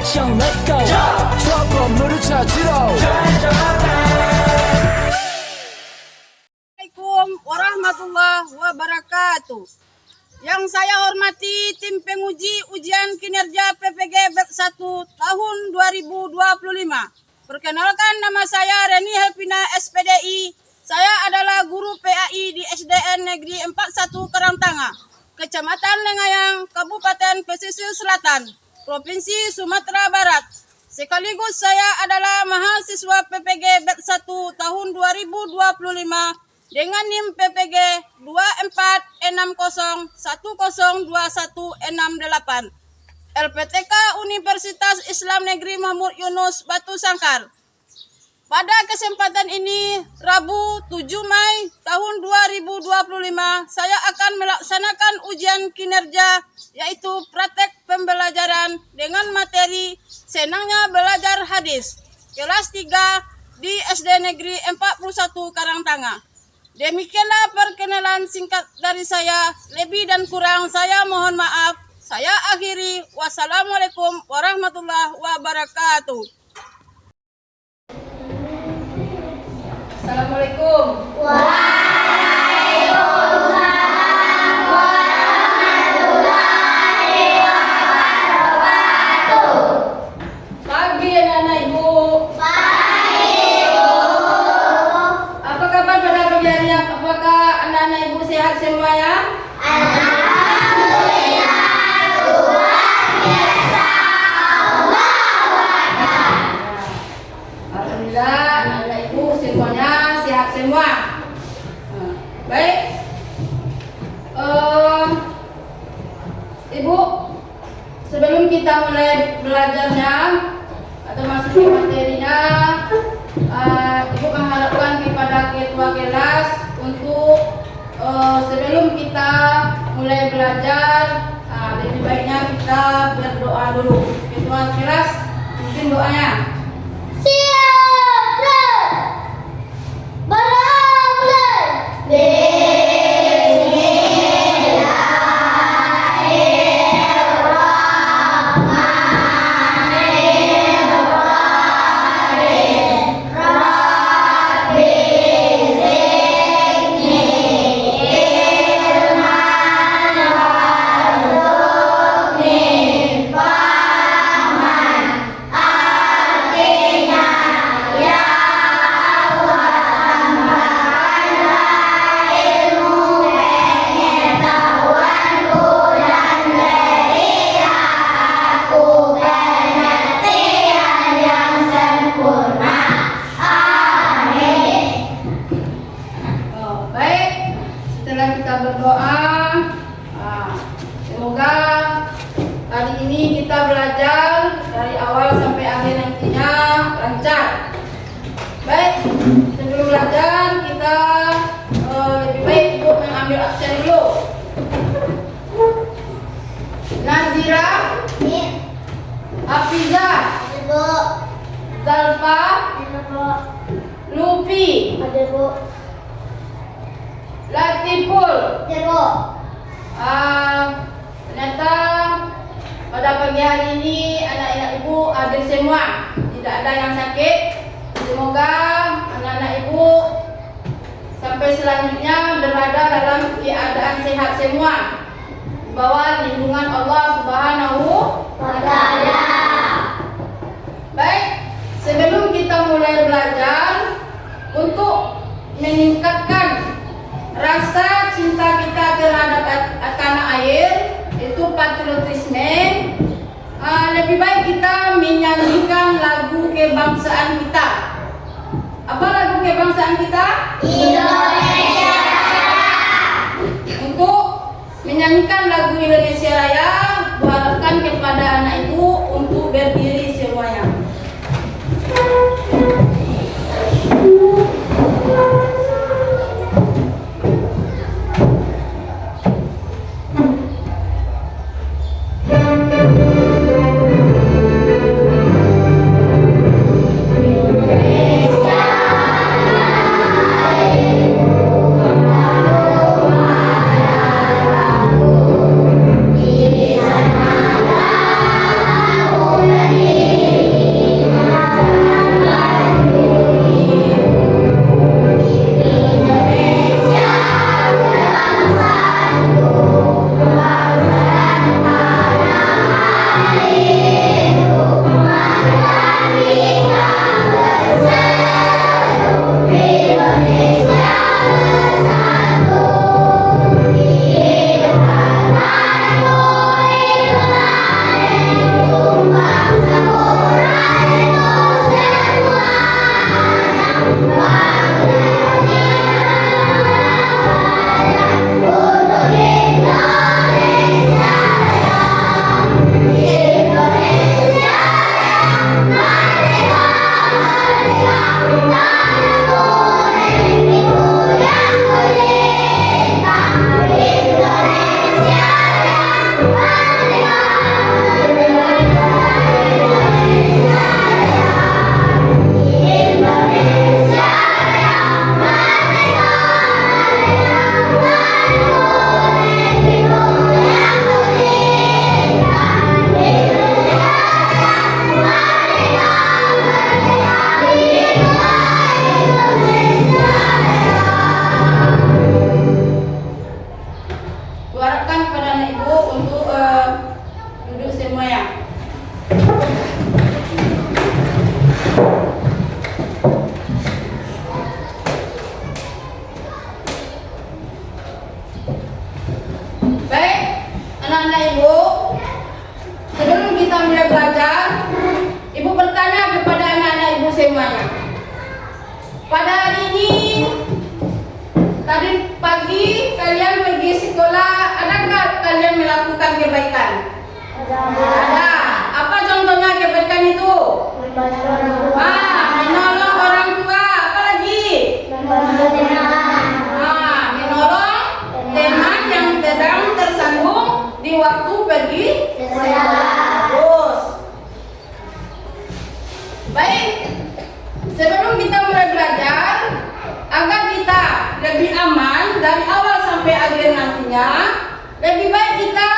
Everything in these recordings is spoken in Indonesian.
액션 let's go 저 건물을 찾으러 Assalamualaikum warahmatullahi wabarakatuh. Yang saya hormati tim penguji ujian kinerja PPG Bet 1 tahun 2025. Perkenalkan, nama saya Reni Helpina SPDI. Saya adalah guru PAI di SDN Negeri 41 Karangtanga, Kecamatan Lengayang, Kabupaten Pesisir Selatan, Provinsi Sumatera Barat. Sekaligus saya adalah mahasiswa PPG Bet 1 tahun 2025 dengan NIM PPG 2460102168 LPTK Universitas Islam Negeri Mahmud Yunus Batu Sangkar. Pada kesempatan ini, Rabu 7 Mei tahun 2025, saya akan melaksanakan ujian kinerja, yaitu praktek pembelajaran dengan materi Senangnya Belajar Hadis, kelas 3 di SD Negeri 41 Karangtanga. Demikianlah perkenalan singkat dari saya. Lebih dan kurang saya mohon maaf. Saya akhiri. Wassalamualaikum warahmatullahi wabarakatuh. Assalamualaikum. Pagi anak-anak ibu. Apa kabar pada pagi hari? Apakah anak-anak ibu sehat semua ya? Alhamdulillah, anak-anak ibu semuanya sehat semua. Baik, ibu, sebelum kita mulai belajarnya atau masuk ke materinya, ibu mengharapkan kepada ketua kelas untuk sebelum kita mulai belajar, lebih baiknya kita berdoa dulu. Ketua kelas, mungkin doanya. Setelah kita berdoa, semoga hari ini kita belajar dari awal sampai akhir nantinya lancar. Baik, sebelum belajar kita lebih baik ibu mengambil absen dulu. Nazira, Hafiza, Zalfa, Lupi, Latiful. Ternyata pada pagi hari ini anak-anak ibu hadir semua, tidak ada yang sakit. Semoga anak-anak ibu sampai selanjutnya berada dalam keadaan sehat semua, di bawah lindungan Allah Subhanahu wa Ta'ala. Baik, sebelum kita mulai belajar, untuk meningkatkan rasa cinta kita terhadap tanah air, itu patriotisme, lebih baik kita menyanyikan lagu kebangsaan kita. Apa lagu kebangsaan kita? Indonesia Raya. Untuk menyanyikan lagu Indonesia Raya, kuharapkan kepada anak ibu untuk berdiri semuanya. Indonesia Kuharapkan kepada anak ibu untuk duduk semuanya. Baik, anak-anak ibu, sebelum kita mulai belajar, ibu bertanya kepada anak-anak ibu semuanya. Pada hari ini, tadi pagi kalian pergi sekolah, adakah kalian melakukan kebaikan? Ada. Apa contohnya kebaikan itu? Menolong orang tua. Apa lagi? Menolong teman yang sedang tersandung di waktu pergi terus. Baik, sebelum kita mulai belajar, agar kita lebih aman dari awal sampai akhir nantinya, lebih baik kita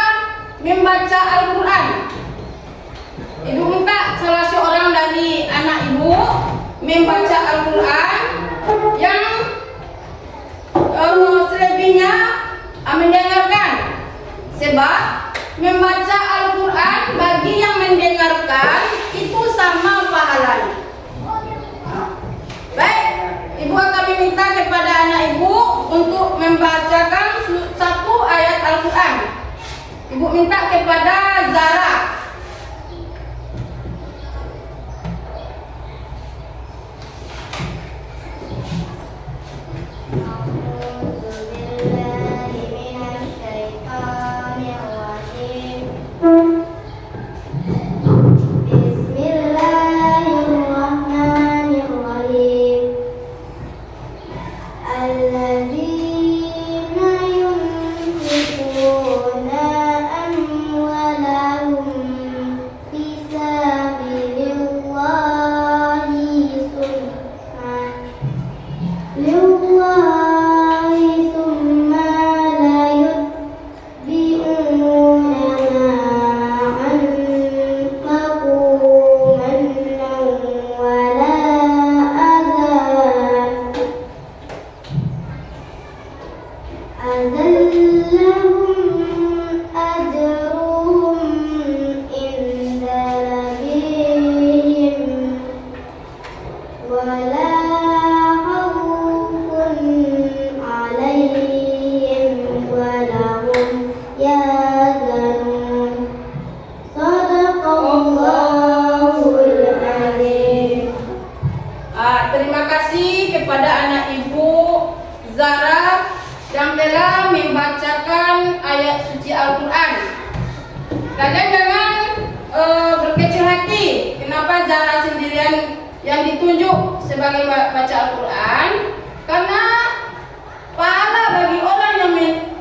membaca Al-Quran. Ibu minta salah seorang dari anak ibu membaca Al-Quran yang selebihnya mendengarkan. Sebab membaca Al-Quran bagi yang mendengarkan itu sama pahalanya. Baik, ibu akan meminta kepada anak ibu untuk membacakan satu ayat Al-Quran. Ibu minta kepada Zara. Terima kasih kepada anak ibu Zara yang telah membacakan ayat suci Al-Quran. Kalian jangan berkecil hati. Kenapa Zara sendirian yang ditunjuk sebagai baca Al-Quran? Karena pahala bagi orang yang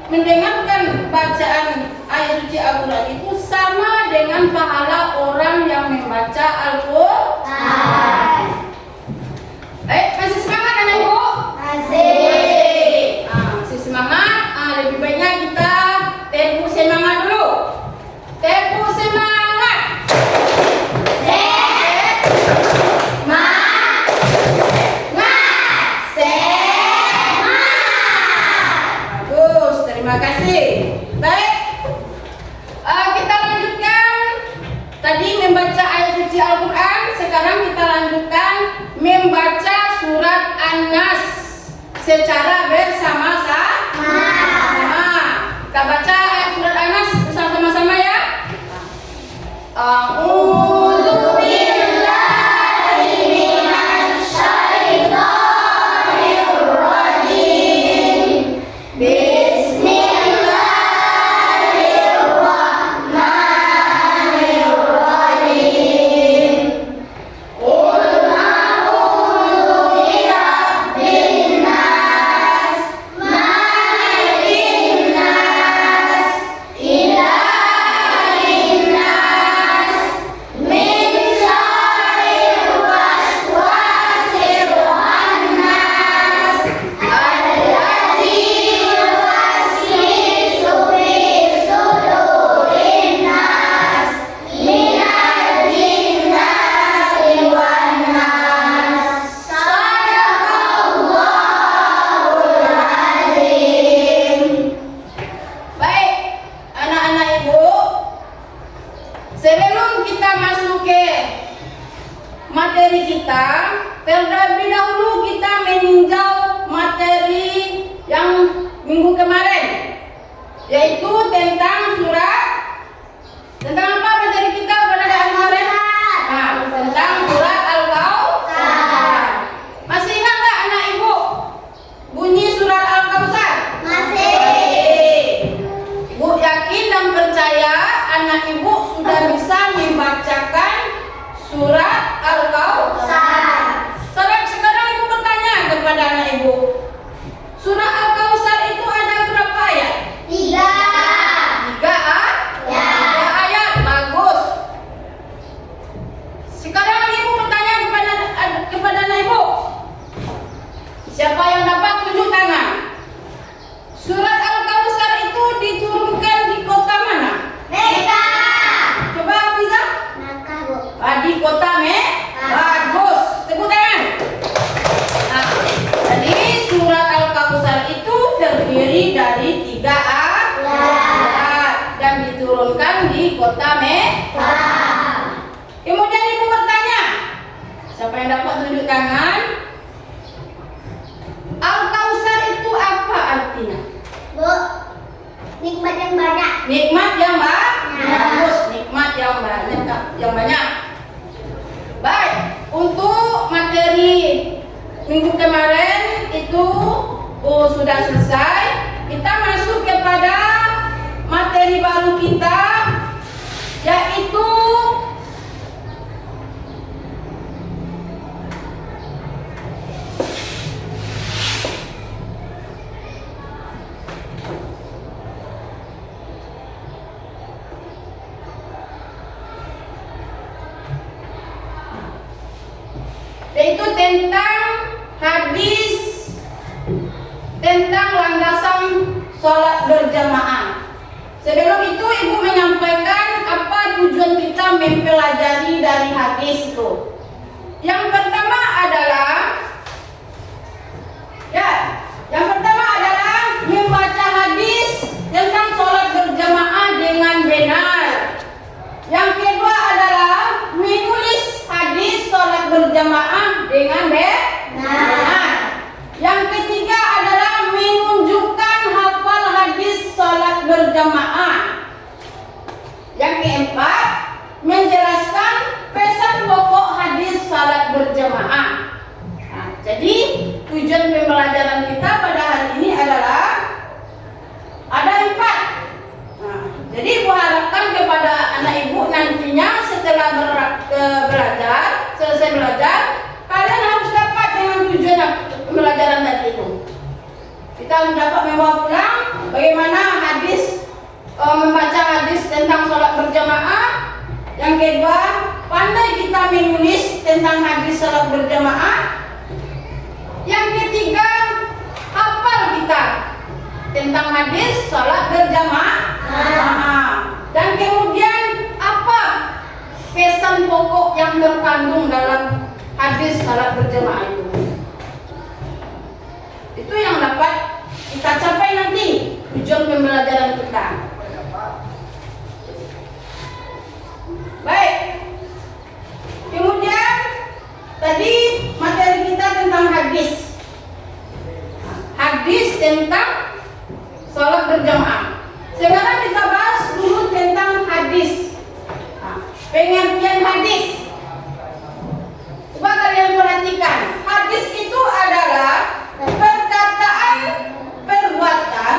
mendengarkan bacaan ayat suci Al-Quran itu sama dengan pahala orang yang membaca Al-Quran. Masih semangat anak ibu? Masih semangat. Lebih baiknya kita tepuk semangat dulu. Tepuk semangat. Bagus, terima kasih. Baik, kita lanjutkan. Tadi membaca ayat suci Al-Quran. Sekarang kita lanjutkan membaca surat An-Nas secara bersama-sama. Kita baca ayat surat An-Nas bersama-sama ya. Nas kita, terlebih dahulu kita meninjau materi yang minggu kemarin, yaitu tentang surat. Tentang apa materi kita pada hari kemarin? Nah, tentang surat Al-Kautsar. Masih ingat nggak anak ibu bunyi surat Al-Kautsar? Masih. Ibu yakin dan percaya anak ibu sudah bisa membacakan surat Al-Kautsar. Sekarang ibu bertanya kepada anak ibu, surat Al-Kautsar itu ada berapa ayat? 3 ayat. Bagus. Sekarang ibu bertanya kepada anak ibu, siapa yang dapat tunjuk tangan? Surat Al-Kautsar itu diturunkan di kota mana? Mekah. Coba Hafiza. Mekah, Bu. Di kota Mekah. Bagus. Tepuk tangan. Nah, jadi surat Al-Kautsar itu terdiri dari 3 ayat dan diturunkan di kota Mekah. Kemudian ibu bertanya, siapa yang dapat tunjuk tangan? Al-Kautsar itu apa artinya? Bu, nikmat yang banyak. Nikmat yang bagus, nikmat yang banyak. Baik, untuk materi minggu kemarin itu sudah selesai. Kita masuk kepada materi baru kita, yaitu tentang hadis tentang landasan sholat berjamaah. Sebelum itu ibu menyampaikan apa tujuan kita mempelajari dari hadis itu. Yang pertama adalah membaca hadis tentang sholat berjamaah dengan benar. Yang kedua adalah menulis hadis sholat berjamaah dengan benar. Yang ketiga adalah menunjukkan hafal hadis sholat berjamaah. Yang keempat, menjelaskan pesan pokok hadis sholat berjamaah. Nah, jadi tujuan pembelajaran kita pada hari ini adalah ada 4. Nah, jadi ibu harapkan kepada anak ibu nantinya setelah selesai belajar, kalian harus dapat dengan tujuan pembelajaran tadi itu. Kita harus dapat membawa pulang bagaimana membaca hadis tentang sholat berjamaah. Yang kedua, pandai kita menulis tentang hadis sholat berjamaah. Yang ketiga, hafal kita tentang hadis sholat berjamaah. Dan kemudian apa pesan pokok yang terkandung dalam hadis sholat berjamaah itu? Itu yang dapat kita capai nanti tujuan pembelajaran kita. Baik. Kemudian tadi materi kita tentang hadis. Hadis tentang sholat berjamaah. Sekarang kita bahas dulu tentang hadis. Pengertian hadis. Coba kalian perhatikan. Hadis itu adalah perkataan, perbuatan,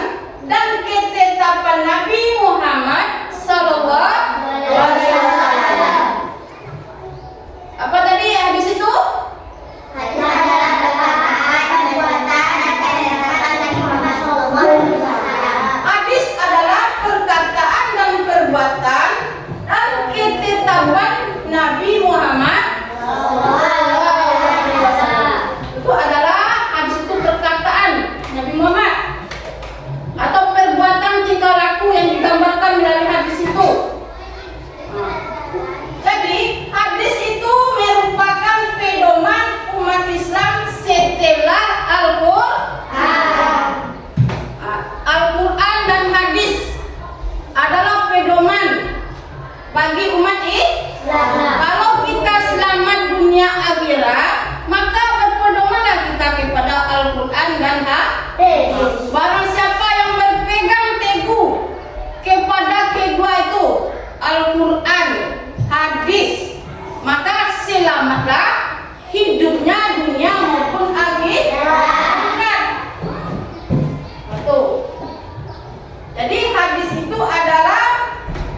dan ketetapan Nabi Muhammad Sallallahu Alaihi Wasallam. Apa tadi hadis itu? Hadis adalah perkataan, perbuatan, dan ketetapan Nabi Muhammad SAW.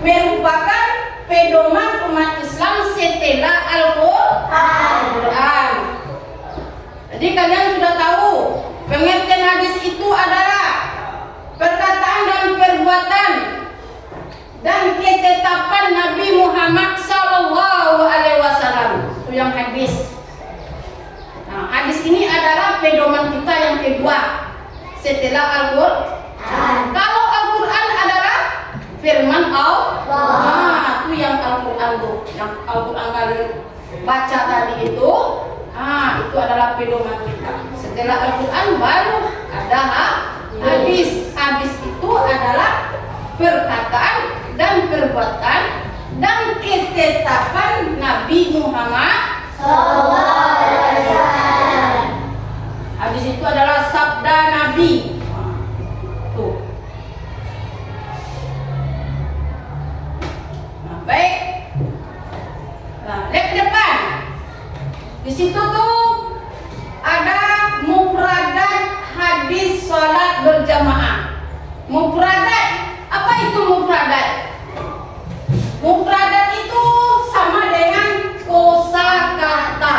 merupakan pedoman umat Islam setelah Al-Quran. Jadi kalian sudah tahu pengertian hadis itu adalah perkataan dan perbuatan dan ketetapan Nabi Muhammad SAW. Itu yang hadis. Nah, hadis ini adalah pedoman kita yang kedua setelah Al-Quran. Kalau Al-Quran adalah firman Allah. Nah, itu yang Al-Quran tuh, yang Al-Quran kalian baca tadi itu. Itu adalah pedoman kita. Setelah Al-Quran baru ada hadis. Hadis itu adalah perkataan dan perbuatan dan ketetapan Nabi Muhammad SAW. Hadis itu adalah sabda Nabi. Tuh. Nah, baik. Nah, lihat ke depan. Di situ tuh ada mufradat hadis salat berjamaah. Mufradat, apa itu mufradat? Mufradat itu sama dengan kosakata.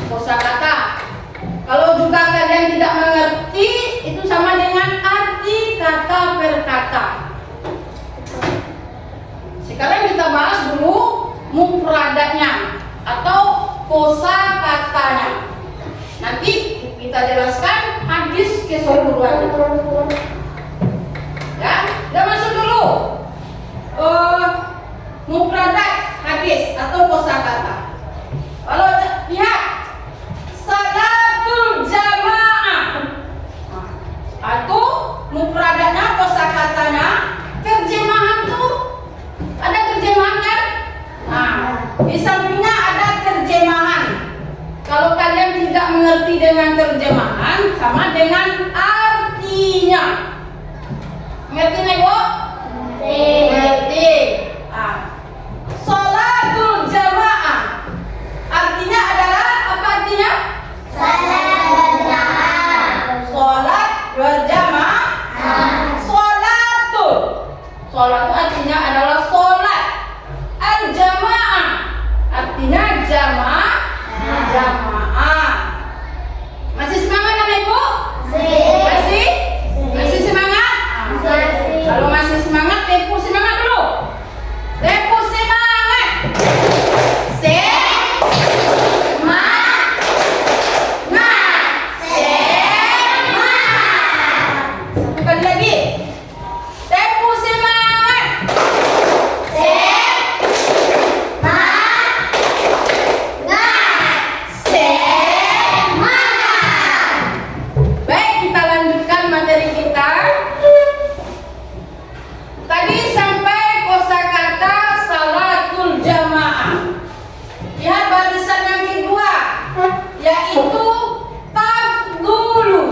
Kosakata. Kalau juga kalian tidak mengerti, itu sama dengan arti kata per kata. Sekarang kita bahas dulu mufradatnya atau kosakatanya. Nanti kita jelaskan hadis keseluruhan. Ya, kita masuk dulu. Mufradat hadis atau kosakata. Kalau lihat salatul jamaah, itu mufradatnya, kosakatanya, terjemahan tuh ada terjemahan kan? Nah, di sampingnya ada terjemahan. Kalau kalian tidak mengerti dengan terjemahan, sama dengan artinya. Mengerti nih, Bu? Mengerti. Sholatul jamaah artinya adalah apa artinya? Sholat berjamaah. Sholatul. Sholat itu artinya adalah sholat. Al-jamaah artinya jamaah. Masih semangat kan Ibu? Masih semangat? Kalau masih semangat, tempo semangat dulu. Tempo semangat. Satu kali lagi. Tempo semangat. Baik, kita lanjutkan materi kita. Tadi sampai kosakata salatul jamaah. Lihat barisan yang kedua, yaitu tafdulu.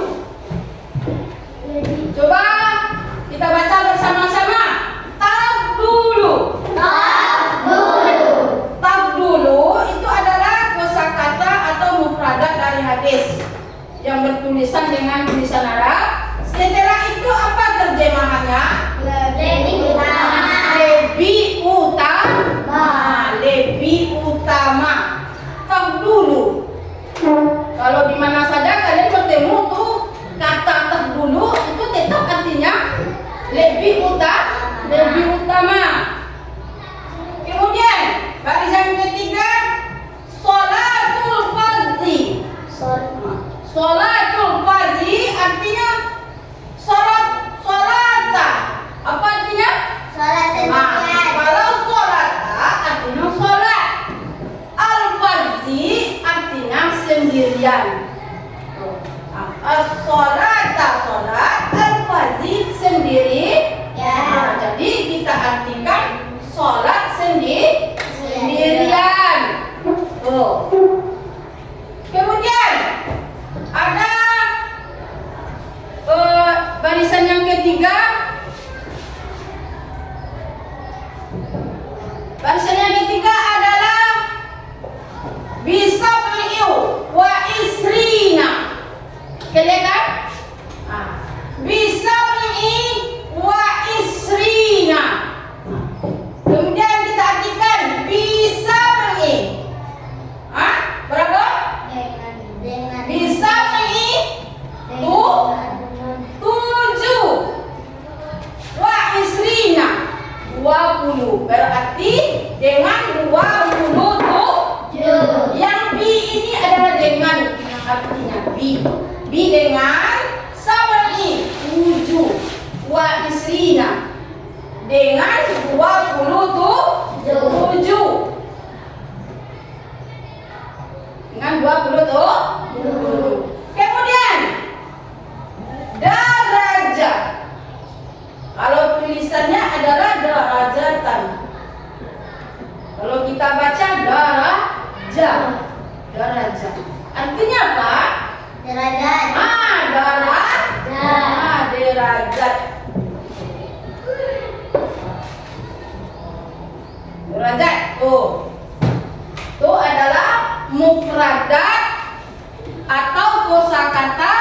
Coba kita baca bersama-sama. Tafdulu. Tafdulu itu adalah kosakata atau mufradat dari hadis yang bertulisan dengan tulisan Arab. Setelah itu apa terjemahannya? Lebih utama. Tafdulu. Kalau di mana saja kalian bertemu tuh kata tafdulu, itu tetap artinya lebih utama. Kemudian barisan ketiga, sholatul fardhi. Sholatul fardhi artinya sholata. Apa artinya? Kalau sholata artinya sholat. Al-fardhi artinya sendirian. As-sholata sholat, al-fardhi sendiri. Ya. dengan 27. Dengan 27. Kemudian darajat. Kalau tulisannya adalah darajatan. Kalau kita baca darajat. Darajat. Artinya apa? Derajat. Derajat. Derajat. Itu adalah mufradat atau kosakata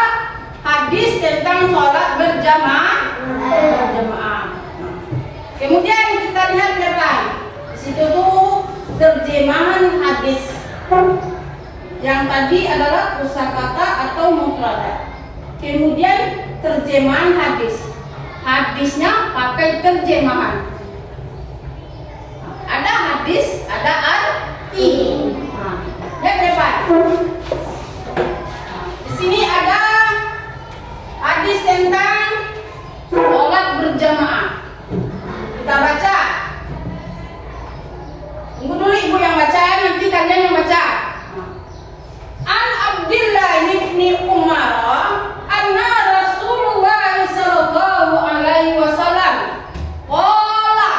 hadis tentang sholat berjamaah. Kemudian kita lihat ke depan. Di situ tuh terjemahan hadis. Yang tadi adalah kosakata atau mufradat. Kemudian terjemahan hadis. Hadisnya pakai terjemahan. Ada hadis, ada arti. Lihat ke depan. Di sini ada hadis tentang sholat berjamaah. Kita baca. Tunggu dulu ibu yang baca, nanti kalian yang baca. An Abdillah ibni Umar anna Rasulullah sallallahu alaihi wasallam qala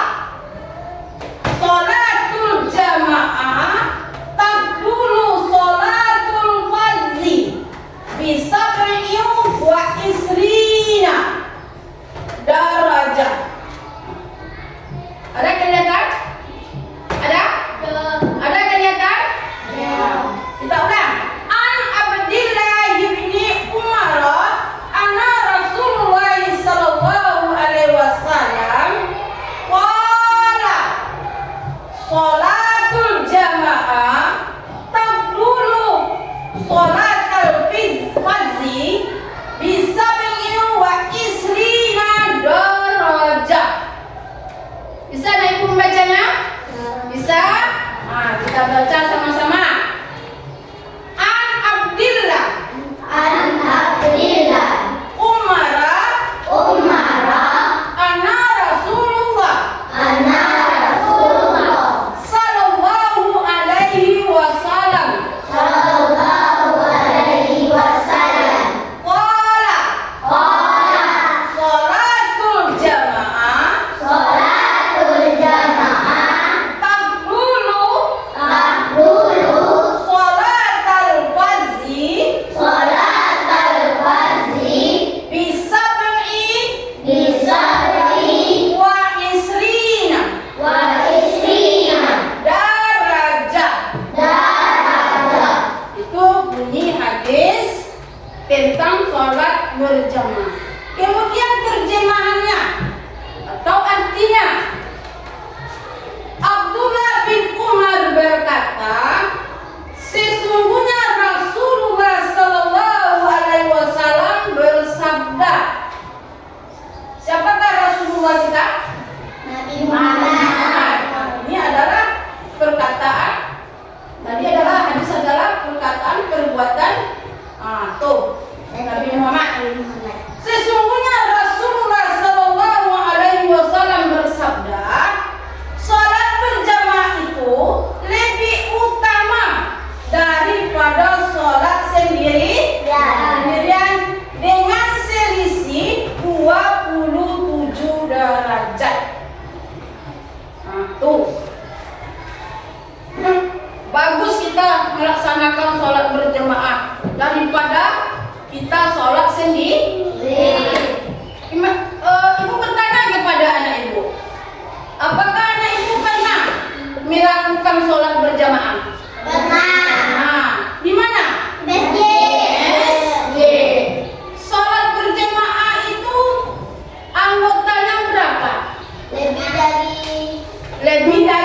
sholatul jamaah taqdulu sholatul fardhi bi sab'in wa isrina darajah. Ada kelihatan? Ada? Ada kelihatan? Ya. Kita ulang. An Abdillah ibni Umar anna Rasulullah sallallahu alaihi wasallam qala sholatul jamaah taqdulu sholatul fardhi bi sab'in wa isrina darajah. Bisa nak ibu membacanya? Bisa? Nah, kita baca sama-sama. An Abdillah Umara anna Rasulullah sallallahu alaihi wasallam qala sholatul jamaah taqdulu sholatal fardhi bi sab'i wa isrina darajah. Itu bunyi hadis tentang sholat berjamaah. Kemudian terjemahannya atau artinya, Abdullah bin Umar berkata, sesungguhnya Rasulullah sallallahu alaihi wasallam bersabda. Siapakah Rasulullah kita? Nabi Muhammad. Ini adalah perkataan. Tadi adalah hadis adalah perkataan, perbuatan. Tuh Nabi Muhammad. Sesungguhnya Rasulullah sallallahu alaihi wasallam bersabda, salat berjamaah itu lebih utama daripada salat sendirian dengan selisih 27 derajat. Tuh. Bagus kita melaksanakan salat berjamaah daripada kita salat sendiri. Ibu bertanya kepada anak ibu, apakah anak ibu pernah melakukan sholat berjamaah? Nah, di mana? Masjid. Sholat berjamaah itu anggotanya berapa? Lebih dari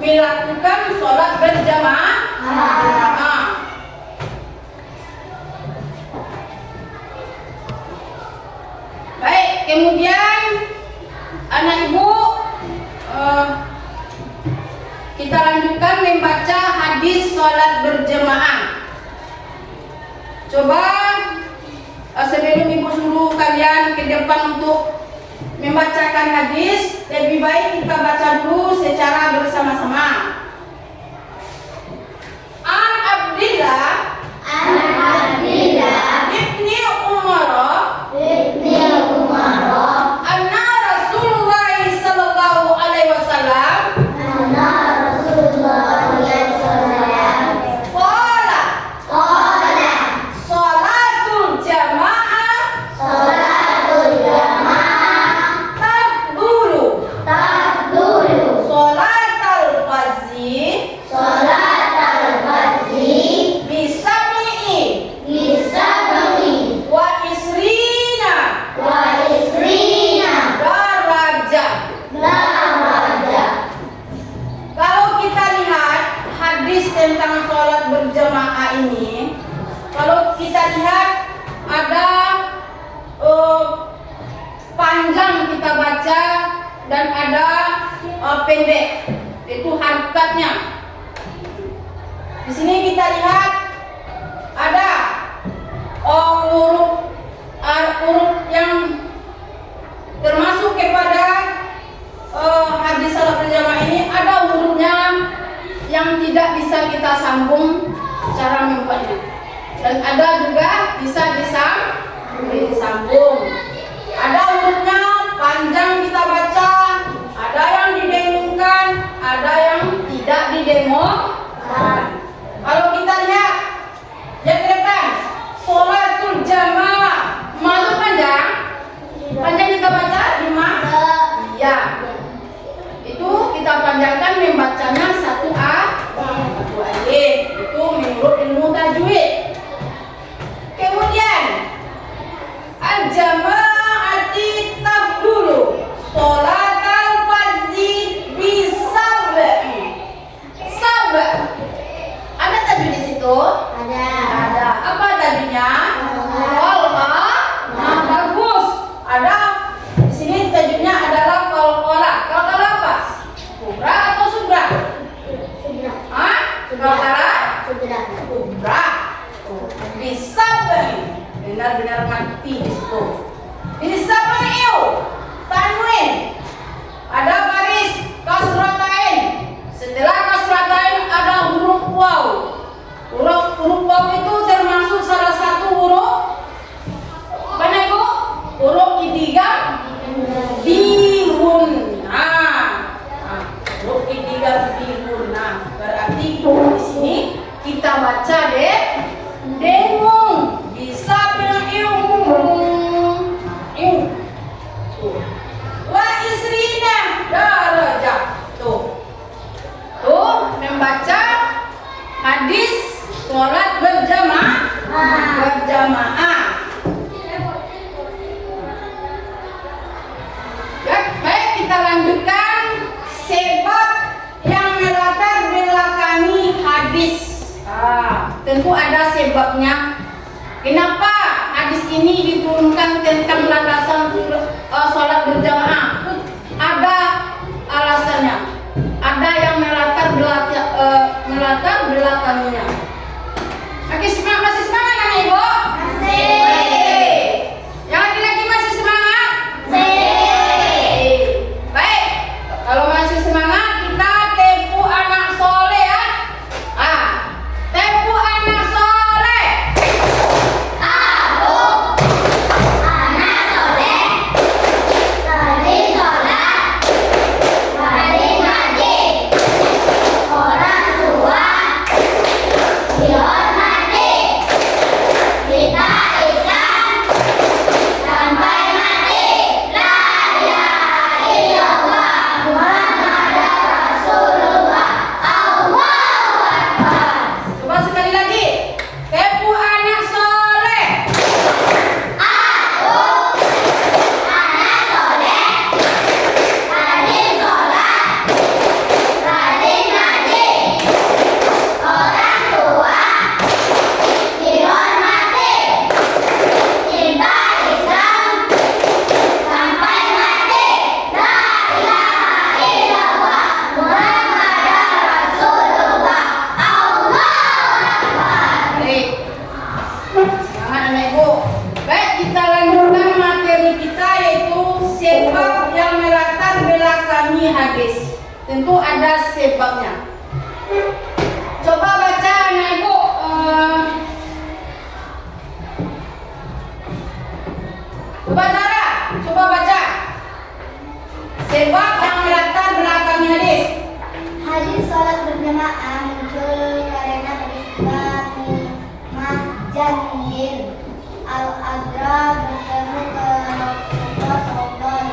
melakukan sholat berjamaah. Baik, kemudian anak ibu kita lanjutkan membaca hadis sholat berjamaah. Coba sebelum ibu suruh kalian ke depan untuk membacakan hadis, lebih baik kita baca dulu secara bersama-sama. An Abdillah ibni Umar anna Rasulullah sallallahu alaihi wasallam qala sholatul jamaah taqdulu sholatal fardhi bisab'i wa isrina darajah. Kalau kita lihat hadis tentang sholat berjamaah ini, kalau kita lihat ada panjang kita baca dan ada pendek, itu harokatnya. Di sini kita lihat ada huruf yang termasuk kepada hadis salat berjamaah ini, ada hurufnya yang tidak bisa kita sambung cara membuatnya, dan ada juga bisa disambung. Ada hurufnya panjang kita baca, ada yang didengungkan, ada yang tidak didengungkan. Kalau kita lihat yang depan, sholatul jamaah, maksud panjang kita baca 5. Iya, itu kita panjangkan membacanya 1 alif. Itu menurut ilmu tajwid. Kemudian al-jama'ati taqdulu sholatal fardhi bisab'i. Ada tajwid di situ? Ada. Apa tajwidnya? Nah, bagus. Ada di sini tajwidnya adalah qalqalah. Qalqalah apa? Kubra atau subra? Kubra. Bisab'i. Benar-benar mati di situ. Bisab'i tanwin. Ada baris kasratain. Setelah kasratain ada huruf waw. Huruf waw itu termasuk salah satu huruf mana itu? Huruf idgham bihun. Huruf idgham bihun. Berarti di sini kita baca dengung bisa wa isrina darajah. Tuh membaca hadis sholat berjamaah. Baik, kita lanjutkan sebab yang melatar belakangi hadis. Tentu ada sebabnya. Kenapa hadis ini diturunkan tentang landasan sholat berjamaah? Ada alasannya. Ada yang melatar belakanginya. Masih semangat anak ibu? Masih. Yang laki-laki masih semangat? Masih. Baik. Kalau masih semangat, kita tempu anak soleh ya. Tempu anak soleh. Anak soleh. Tadi sholat. Tadi ngaji. Orang tua dihormati. Kita sebabnya. Coba baca anak ibu. Coba Zara, coba baca. Sebab yang melatar belakangi hadis. Hadis sholat berjamaah muncul karena peristiwa Mahjan bin Al-Adra bertemu ke Rasulullah SAW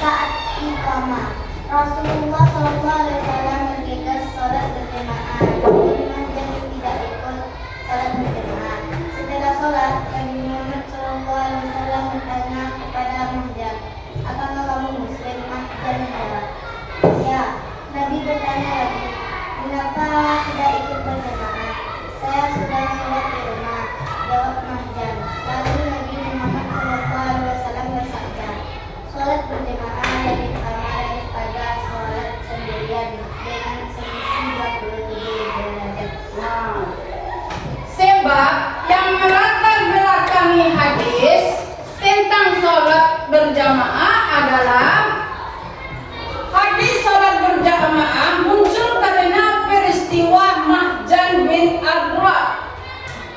saat iqamah. Rasulullah SAW menggagas sholat berjamaah, namun Mahjan tidak ikut sholat berjamaah. Setelah sholat, Nabi Muhammad SAW bertanya kepada Mahjan, "Apakah kamu muslim?" Mahjan menjawab, "Ya." Nabi bertanya lagi, "Mengapa tidak ikut berjamaah?" "Saya sudah sholat di rumah," jawab Mahjan. Lalu Nabi Muhammad SAW bersabda, "Sholat berjamaah lebih utama daripada sholat sendirian dengan selisih 27 derajat." Sebab yang melatar belakangi hadis tentang sholat berjamaah adalah hadis sholat berjamaah muncul karena peristiwa Mahjan bin Adra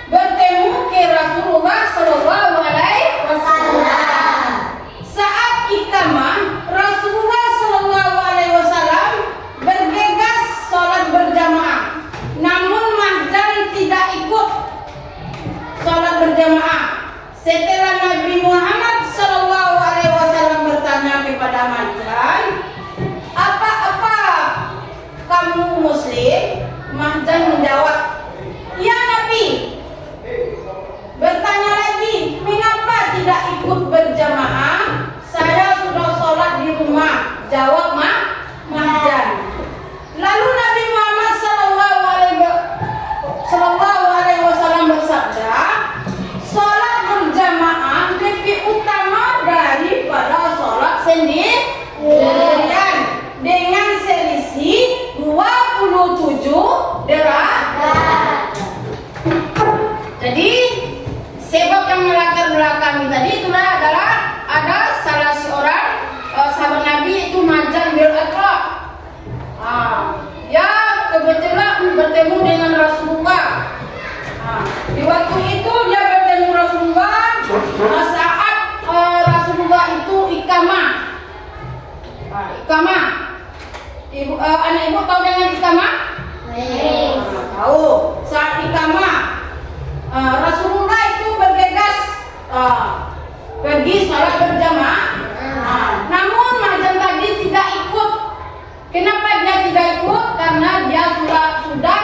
bertemu ke Rasulullah Sallallahu Alaihi Wasallam. Saat iqamah, Rasulullah Sallallahu Alaihi Wasallam bergegas sholat berjamaah, namun Mahjan tidak ikut sholat berjamaah. Setelah Nabi Muhammad Sallallahu Alaihi Wasallam bertanya kepada Mahjan, "Apa kamu muslim?" Mahjan menjawab, "Ya Nabi." Bertanya lagi, "Mengapa tidak ikut berjamaah? Saya sudah sholat di rumah," jawab Mahjan. Lalu Nabi Muhammad Sallallahu Alaihi Wasallam bersabda, "Sholat berjamaah lebih utama daripada sholat sendirian dengan selisih 27 derajat." Jadi sebab yang melatar belakangi tadi itulah adalah ada salah seorang sahabat Nabi yaitu Mahjan bin Adra. Dia kebetulan bertemu dengan Rasulullah. Di waktu itu dia bertemu Rasulullah saat Rasulullah itu iqamah. Iqamah. Anak ibu tahu dengan iqamah? Tahu. Saat iqamah Rasulullah itu bergegas pergi sholat berjamaah. Namun Mahjan tadi tidak ikut. Kenapa dia tidak ikut? Karena dia sudah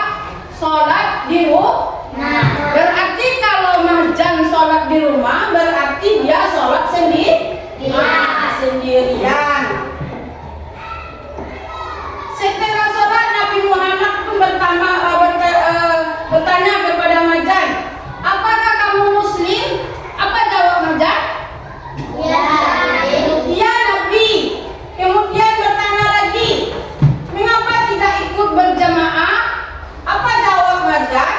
sholat di rumah. Berarti kalau Mahjan sholat di rumah, berarti dia sholat sendirian. Setelah sholat, Nabi Muhammad pun bertanya kepada Mahjan, "Apakah kamu muslim?" Apa jawab Mahjan? Ya. "Ya Nabi." Kemudian bertanya lagi, "Mengapa tidak ikut berjamaah?" Apa jawab Mahjan?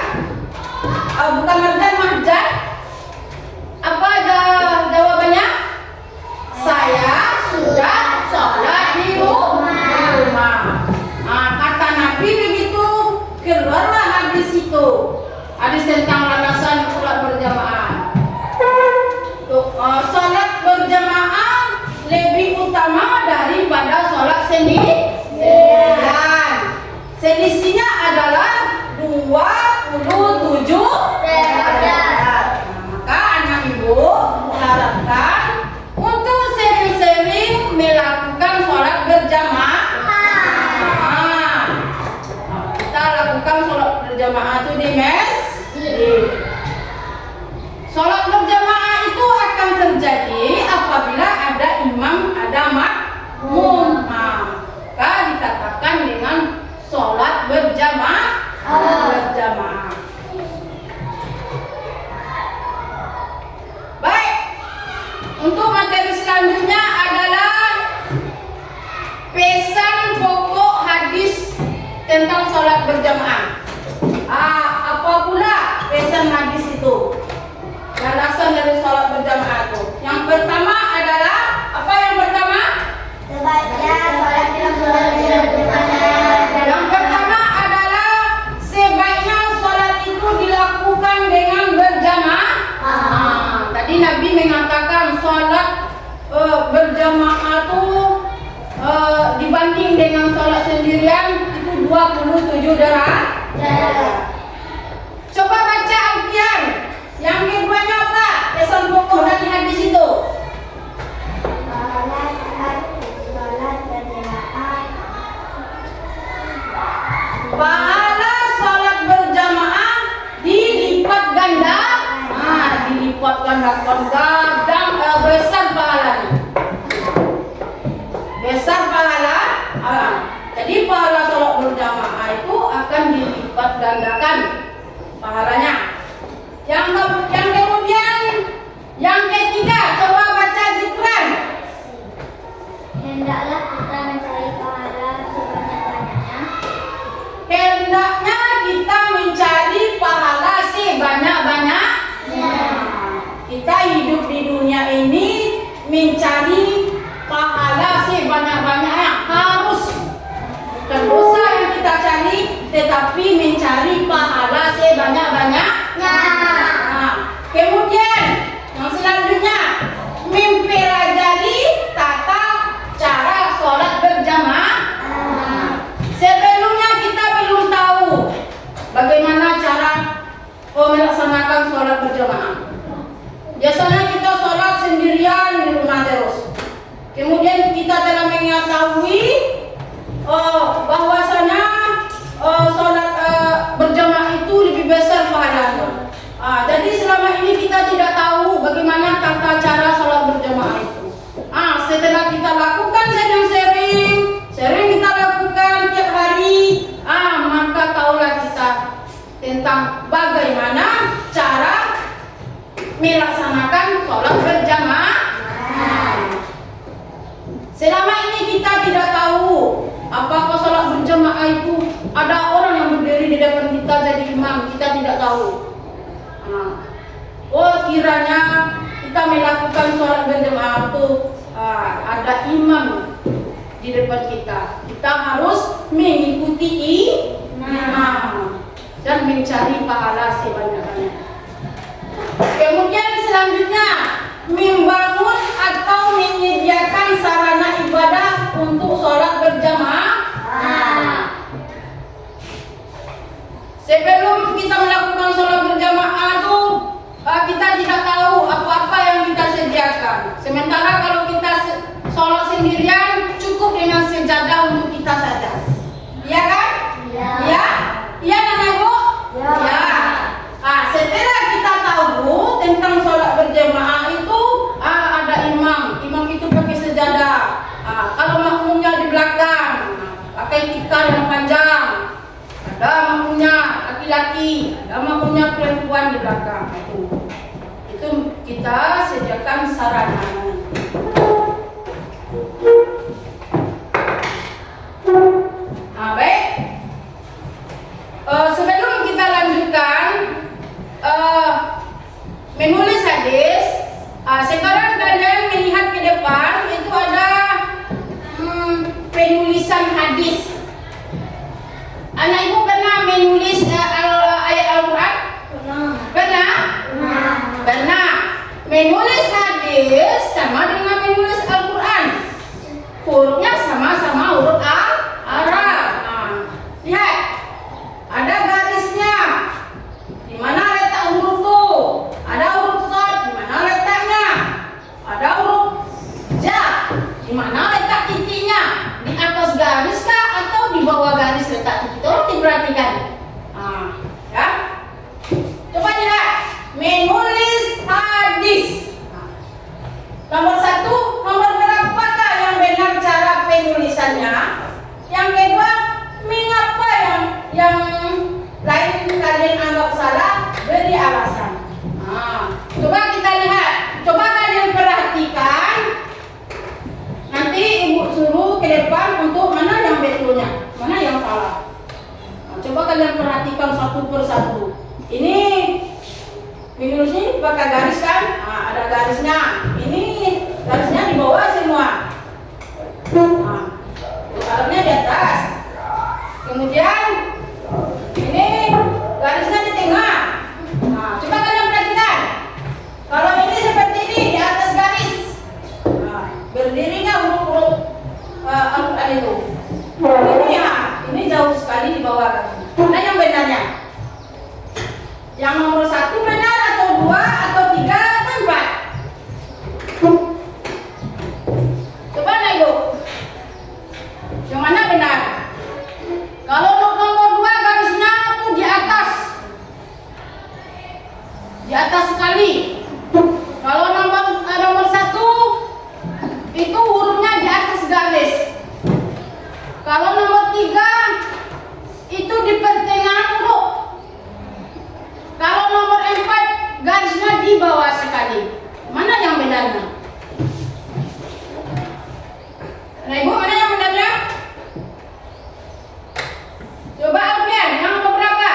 Bukan Mahjan. Apa jawabannya? "Saya sudah sholat di rumah." Kata Nabi begitu, keluarlah hadis itu. Hadis tentang landasan sholat berjamaah. Sholat berjamaah lebih utama daripada sholat sendirian. Selisihnya adalah 27 derajat. Maka anak ibu diharapkan untuk sering-sering melakukan sholat berjamaah. Kita lakukan sholat berjamaah itu di masjid. Sholat berjamaah itu akan terjadi apabila ada imam, ada makmum. Maka dikatakan dengan sholat berjamaah. Baik, untuk materi selanjutnya adalah pesan pokok hadis tentang sholat berjamaah. Apa pula pesan hadis itu? Landasan dari sholat berjamaah itu. Yang pertama adalah apa yang pertama? Sebaiknya sholat berjamaah 27 derajat. Coba baca Alfian. Yang keduanya apa? Pesan pokok dari hadis itu. Pahala saat sholat berjamaah. Pahala sholat berjamaah dilipat ganda. Dilipat ganda, besar pahalanya. Besar pahala. Jadi pahala sholat berjamaah itu akan dilipat gandakan pahalanya. Yang kemudian yang ketiga, coba baca zikran. Hendaklah kita mencari pahala sebanyak-banyaknya. Hendaknya kita mencari pahala sebanyak-banyak. Kita hidup di dunia ini mencari pahala sebanyak-banyaknya. Harus bukan dosa yang kita cari, tetapi mencari pahala sebanyak-banyaknya. Kemudian yang selanjutnya, mempelajari tata cara sholat berjamaah. Sebelumnya kita belum tahu bagaimana cara melaksanakan sholat berjamaah. Biasanya kita sholat sendirian di rumah terus. Kemudian kita telah mengetahui bahwasanya sholat berjamaah itu lebih besar pahalanya. Jadi selama ini kita tidak tahu bagaimana tata cara sholat berjamaah itu. Setelah kita lakukan sering kita lakukan tiap hari, maka tahulah kita tentang bagaimana cara melaksanakan sholat berjamaah. Selama ini kita tidak tahu apakah sholat berjamaah itu ada orang yang berdiri di depan kita jadi imam, kita tidak tahu. Kiranya kita melakukan sholat berjamaah itu ada imam di depan kita. Kita harus mengikuti imam dan mencari pahala sebanyak-banyaknya. Kemudian selanjutnya, membangun atau menyediakan sarana ibadah untuk sholat berjamaah. Sebelum kita melakukan sholat berjamaah itu kita tidak tahu apa-apa yang kita sediakan. Sementara kalau kita sholat sendirian cukup dengan sejadah untuk kita saja. Iya kan? Iya. Iya Nana Ibu? Ya. Setelah kita tahu tentang sholat berjamaah itu ada imam. Imam itu pakai sejadah. Kalau makmumnya di belakang pakai tikar yang panjang. Ada makmumnya laki-laki, ada makmumnya perempuan di belakang. Itu kita sediakan sarana. Baik. Sebelum kita lanjutkan menulis hadis, sekarang kalian melihat ke depan itu ada penulisan hadis. Anak ibu pernah menulis ayat Al-Quran? Pernah? Pernah. Menulis hadis sama dengan menulis Al-Quran. Hurufnya sama-sama huruf Arab. Lihat, ada garisnya. Di mana letak huruf tu? Ada huruf shad. Di mana letaknya? Ada huruf ja. Di mana letak titiknya? Di atas garis kah atau di bawah garis letak titik? Tolong diperhatikan. Ya. Coba lihat. Menulis hadis. Nomor satu, nomor berapakah yang benar cara penulisannya? Yang kedua, mengapa yang lain kalian anggap salah? Beri alasan. Coba kita lihat. Coba kalian perhatikan. Nanti ibu suruh ke depan untuk mana yang betulnya, mana yang salah. Coba kalian perhatikan satu persatu. Ini menulisnya pakai garis kan? Ada garisnya. Ini garisnya di bawah semua. Garisnya di atas. Kemudian ini garisnya di tengah. Coba kalian perhatikan. Kalau ini seperti ini di atas garis, berdirinya huruf Al-Quran itu. Ini jauh sekali. sekali di bawah kakinya. Mana yang benarnya? Yang nomor 1 benar atau 2 atau 3 atau 4? Coba nih Bu. Yang mana benar? Kalau nomor 2 garisnya tuh di atas. Di atas sekali. Kalau nomor 1 itu hurufnya di atas garis. Kalau nomor 3 itu di pertengahan huruf. Kalau nomor 4 garisnya di bawah sekali. Mana yang benarnya? Nah, Ibu, mana yang benarnya? Coba Alfian, yang nomor berapa?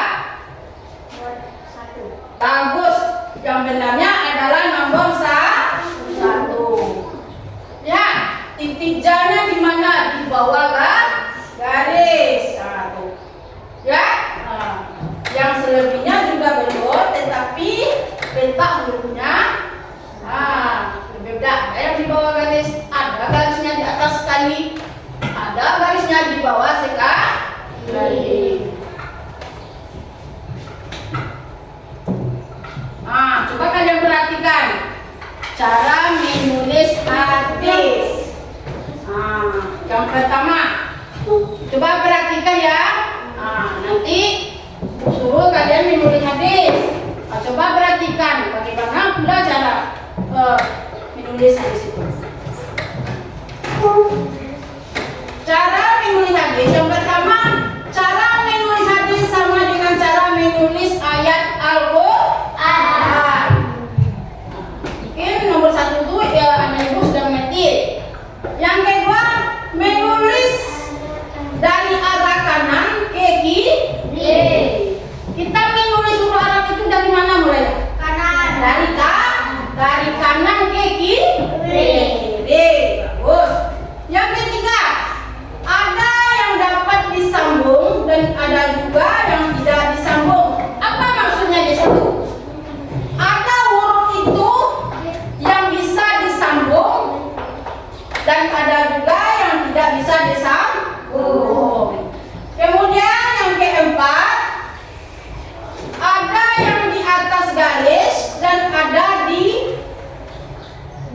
Nomor 1. Bagus. Yang benarnya adalah nomor 1. Ya, titik J-nya di mana? Di bawah garis 1. Ya. Nah, yang selebihnya juga betul, tetapi letak hurufnya berbeda. Ada yang di bawah garis, ada garisnya di atas sekali, ada garisnya di bawah sekali. Nah, coba kalian perhatikan cara menulis hadis. Nah, yang pertama, coba perhatikan ya. Nah, nanti suruh kalian menulis hadis. Nah, coba perhatikan bagaimana pula cara menulis hadis itu. Cara menulis hadis yang pertama, cara menulis hadis sama dengan cara menulis ayat Al-Qur'an. Mungkin nomor 1 itu ya Anda Ibu sudah mengerti. Yang kedua, menulis dari arah kanan ke kiri. Kita menulis huruf Arab itu dari mana mulai? Kanan. Dari kanan ke kiri. Bagus. Yang ketiga, ada yang dapat disambung dan ada juga yang tidak disambung. Apa maksudnya di situ? Ada huruf itu yang bisa disambung dan ada juga yang tidak bisa disambung. Kemudian yang keempat, ada yang di atas garis dan ada di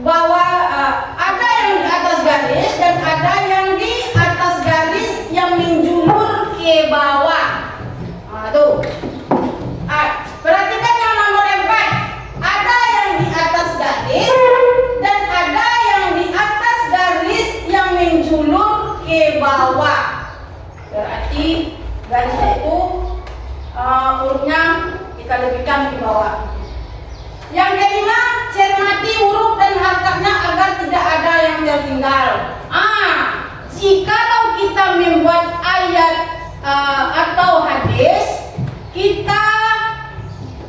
bawah, ada yang di atas garis dan ada yang di atas garis yang menjulur ke bawah. Tuh. Perhatikan yang nomor 4. Ada yang di atas garis dan ada yang di atas garis yang menjulur ke bawah. Berarti garisnya itu hurufnya kita lebihkan di bawah. Yang kelima, cermati huruf dan harokatnya agar tidak ada yang tertinggal. Jikalau kita membuat ayat atau hadis, kita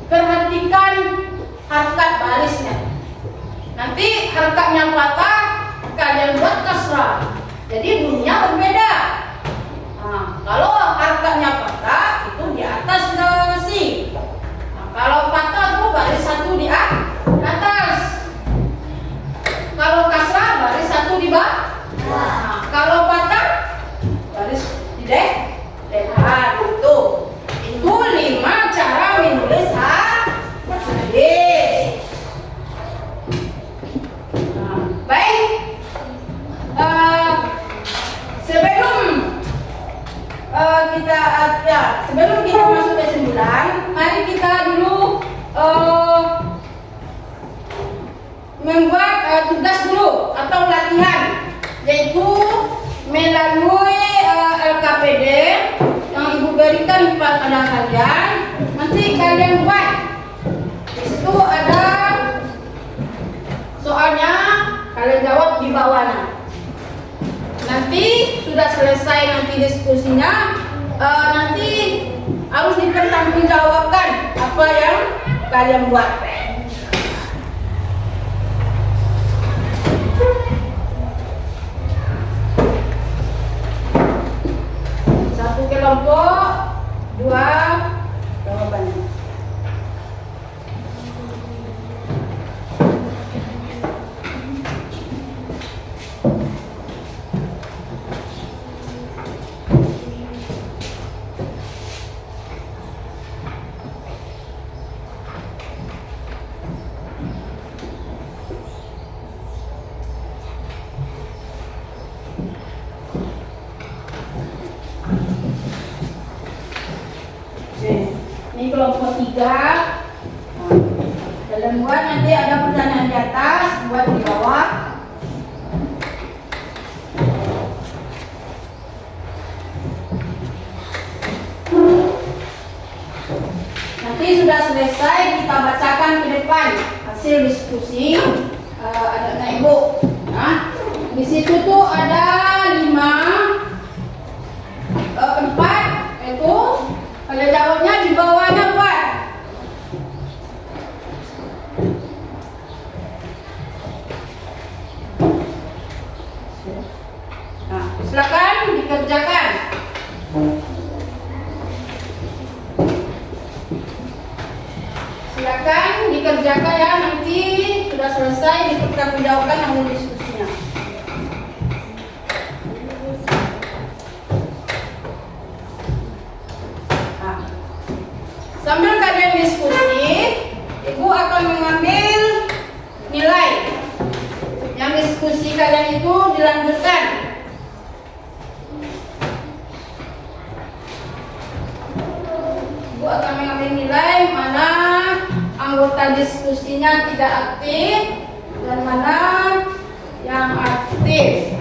perhatikan harokat barisnya. Nanti harokatnya patah, kalian buat kasrah. Jadi bunyinya berbeda. Kalau harokatnya patah, itu di atas nasi. Kalau patah tuh baris 1 di atas. Kalau kasrah baris 1 di bawah. Kalau patah baris di depan. Itu 5 cara menulis hadis. Baik. Sebelum kita masuk ke 9, mari kita dulu membuat tugas dulu atau latihan, yaitu melalui LKPD yang Ibu berikan kepada kalian. Nanti kalian buat. Di situ ada soalnya, kalian jawab di bawahnya. Nanti sudah selesai nanti diskusinya, nanti harus dipertanggungjawabkan apa yang kalian buat. Satu kelompok, 2 jawabannya. Ini kelompok 3. Dalam buat nanti ada pertanyaan di atas, buat di bawah. Nanti sudah selesai kita bacakan ke depan hasil diskusi anak ibu. Nah, di situ tuh ada 4 itu kalau jawabnya di bawahnya 4. Nah, silakan dikerjakan. Silakan dikerjakan ya, nanti sudah selesai dipertanggungjawabkan hasil diskusinya. Nah, sambil kalian diskusi, Ibu akan mengambil nilai. Yang diskusi kalian itu dilanjutkan. Ibu akan mengambil nilai mana anggota diskusinya tidak aktif dan mana yang aktif.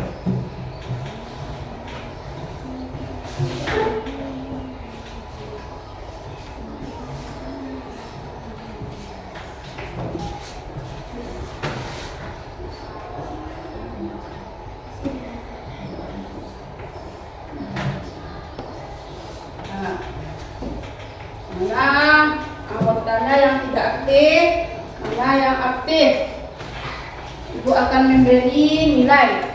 Mana anggotanya yang tidak aktif, mana yang aktif. Ibu akan memberi nilai.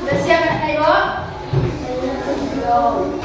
Udah siap Kak Ibu? Belum.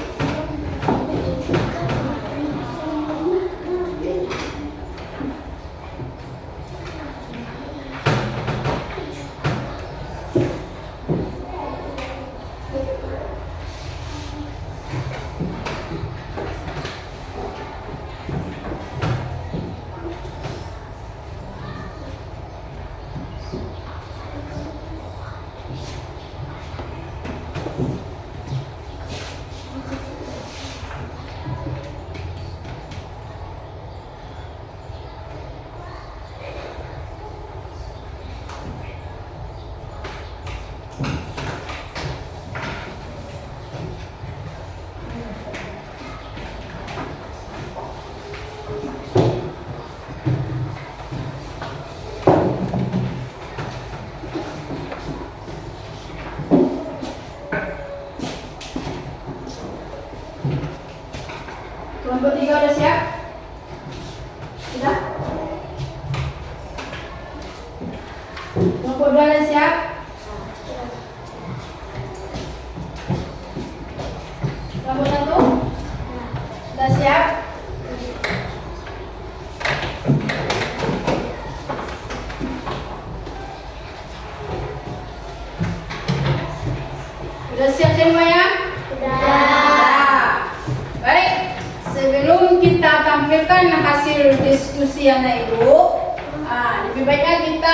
Kelompok 3 udah siap? Sudah? Kelompok 2 udah siap? Kelompok 1? Sudah siap? Sudah siap semuanya? Baik. Sebelum kita tampilkan hasil diskusi anak ibu, lebih baiknya kita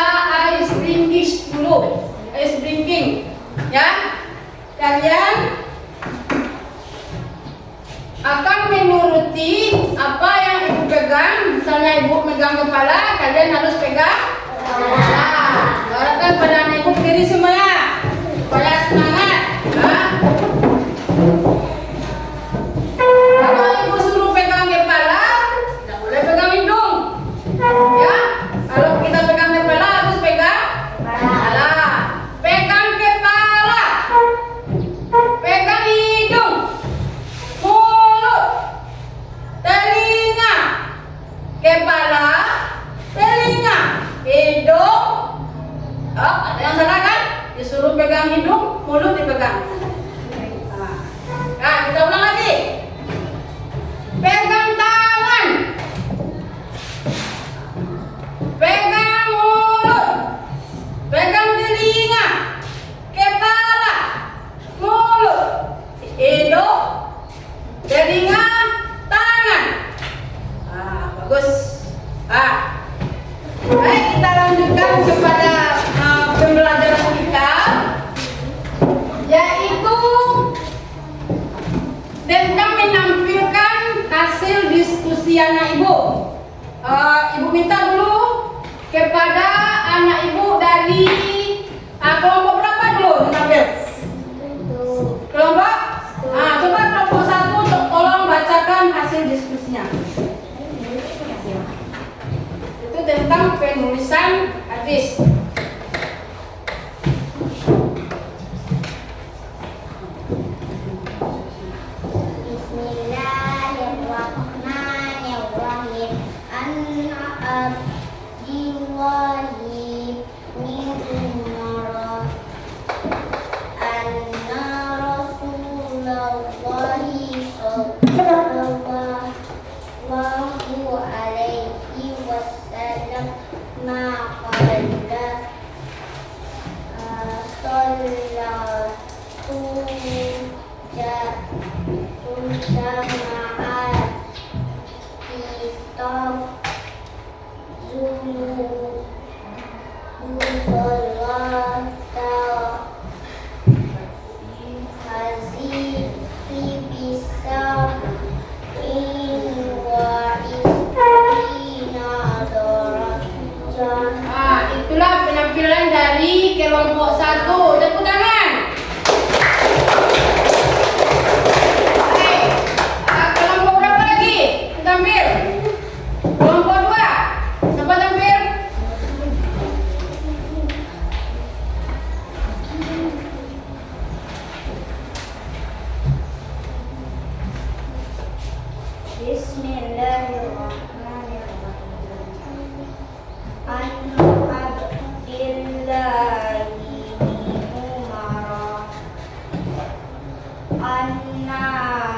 ice drinking dulu, ice drinking, ya. Kalian akan menuruti apa yang ibu pegang. Misalnya ibu megang kepala, kalian harus pegang kepala. Harapkan pada anak ibu berdiri semuanya, supaya semangat. Kalau ibu suruh pegang kepala, tidak boleh pegang hidung, ya. Kalau kita pegang kepala harus pegang kepala, pegang kepala, pegang hidung, mulut, telinga, kepala, telinga, hidung. Oh, ada yang salah kan? Disuruh pegang hidung, mulut dipegang. Nah, kita ulang lagi. Pegang tangan, pegang mulut, pegang telinga, kepala, mulut, hidung, telinga, tangan. Bagus. Baik, kita lanjutkan kepada pembelajaran kita, yaitu tentang menampilkan hasil diskusi anak ibu. Ibu minta dulu kepada anak ibu dari kelompok berapa dulu tampil? Kelompok? Coba kelompok 1 tolong bacakan hasil diskusinya. Itu tentang penulisan hadis. Bismillahirrahmanirrahim. An Abdillahi bin Umar anna Rasulullahi sallallahu alaihi wasallam maqala sallatu jama'at kitab zulu salata hazi bisa Itulah penampilan dari kelompok 1. Tepuk tangan. Kelompok berapa lagi? Tampil. Kelompok 2. Siapa tampil? Bismillahirrahmanirrahim. An Abdillahi bin Umar anna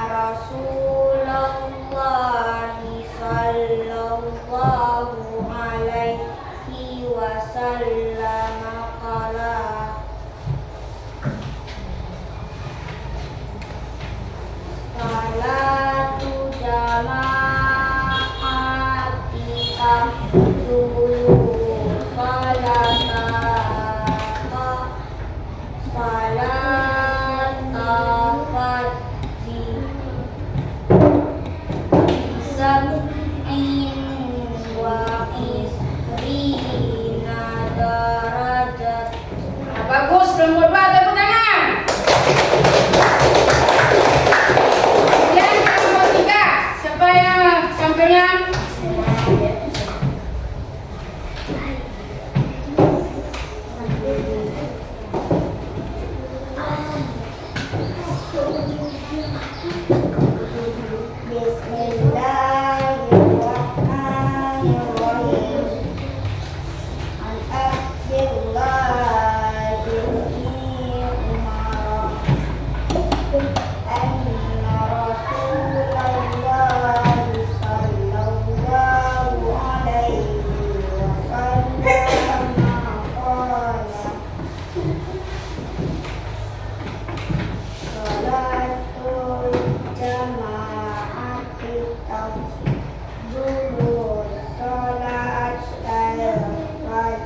Rasulullahi sallallahu alaihi wasallam qala salatu jama'ati afdulu Bagus, kelompok 2. Tepuk tangan. Kemudian kelompok 3. Siapa yang tampilnya? Bismillahirrahmanirrahim. An Abdillahi bin Umar anna Rasulullahi sallallahu alaihi wasallam qala salatul jama'ati afdulu salat al-fajr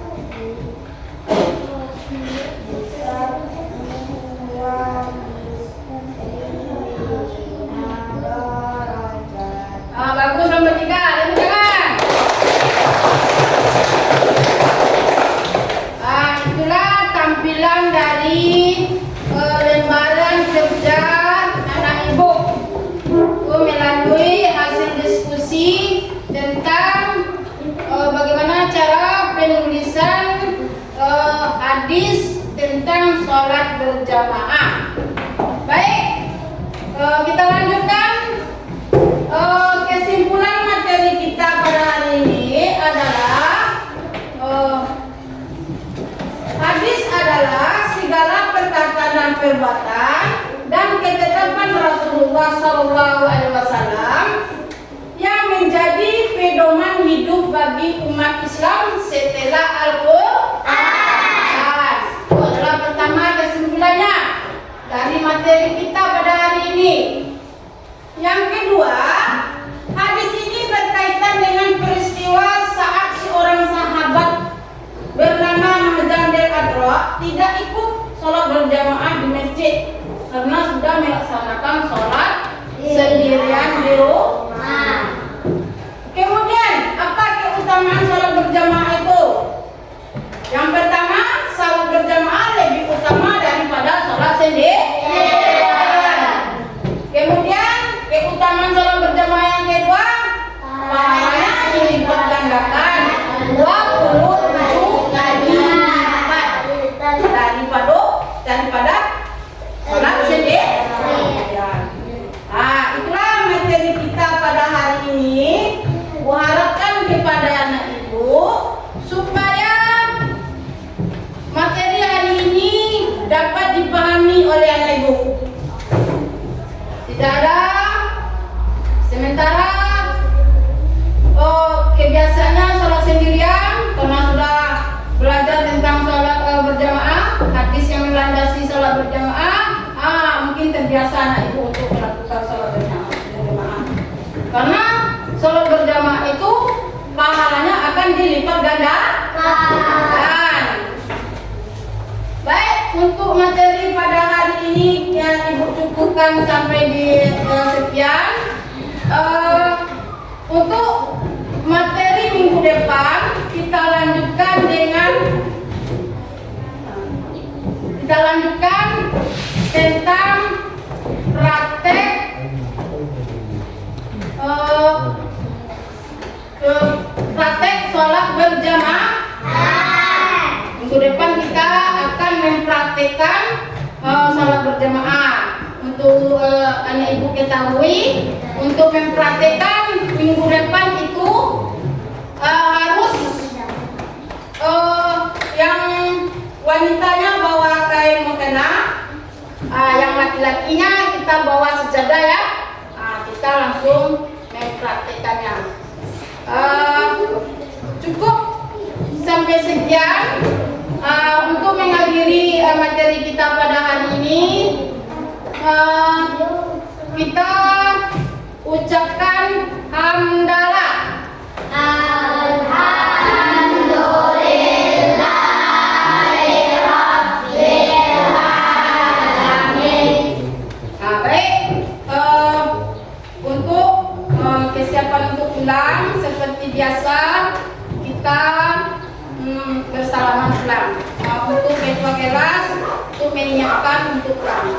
Bagus, kelompok 3. Tepuk tangan. Itulah tampilan dari lembaran kerja anak ibu melalui hasil diskusi tentang bagaimana cara penulisan hadis tentang sholat berjamaah. Baik, kita lanjutkan. Kesimpulan materi kita pada hari ini adalah hadis adalah segala perkataan dan perbuatan dan ketetapan Rasulullah SAW yang menjadi pedoman hidup bagi umat Islam setelah Al-Quran. Itu adalah pertama kesimpulannya dari materi kita pada hari ini. Yang kedua, hadis ini berkaitan dengan peristiwa saat seorang sahabat bernama Majandel Adra tidak ikut sholat berjamaah di masjid karena sudah melaksanakan sholat sendirian di rumah. Kemudian, apa keutamaan sholat berjamaah itu? Yang pertama, sholat berjamaah lebih utama daripada sholat sendirian. Kemudian, keutamaan sholat berjamaah yang kedua, pahalanya dilipat gandakan 27 kali lipat daripada sholat sendirian. Itulah materi kita pada hari ini. Kuharapkan kepada anak oleh anak ibu? Tidak ada. Sementara kebiasaannya sholat sendirian karena sudah belajar tentang sholat berjamaah, hadis yang melandasi sholat berjamaah, mungkin terbiasa anak ibu untuk melakukan sholat berjamaah. Karena sholat berjamaah itu pahalanya akan dilipat gandakan. Baik, untuk materi pada hari ini yang ibu cukupkan sampai di sekian. Untuk materi minggu depan kita lanjutkan tentang praktek sholat berjamaah. Minggu depan kita akan mempraktekkan sholat berjamaah. Untuk anak ibu ketahui, untuk mempraktekkan minggu depan itu harus yang wanitanya bawa kain mukena, yang laki-lakinya kita bawa sejadah ya. Kita langsung mempraktekannya. Cukup sampai sekian untuk mengakhiri materi kita pada hari ini. Kita ucapkan hamdalah. Untuk kesiapan untuk pulang seperti biasa kita bersalaman pulang. Untuk ketua kelas untuk menyiapkan untuk pulang.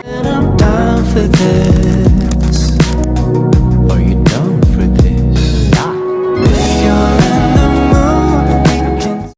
And I'm down for this.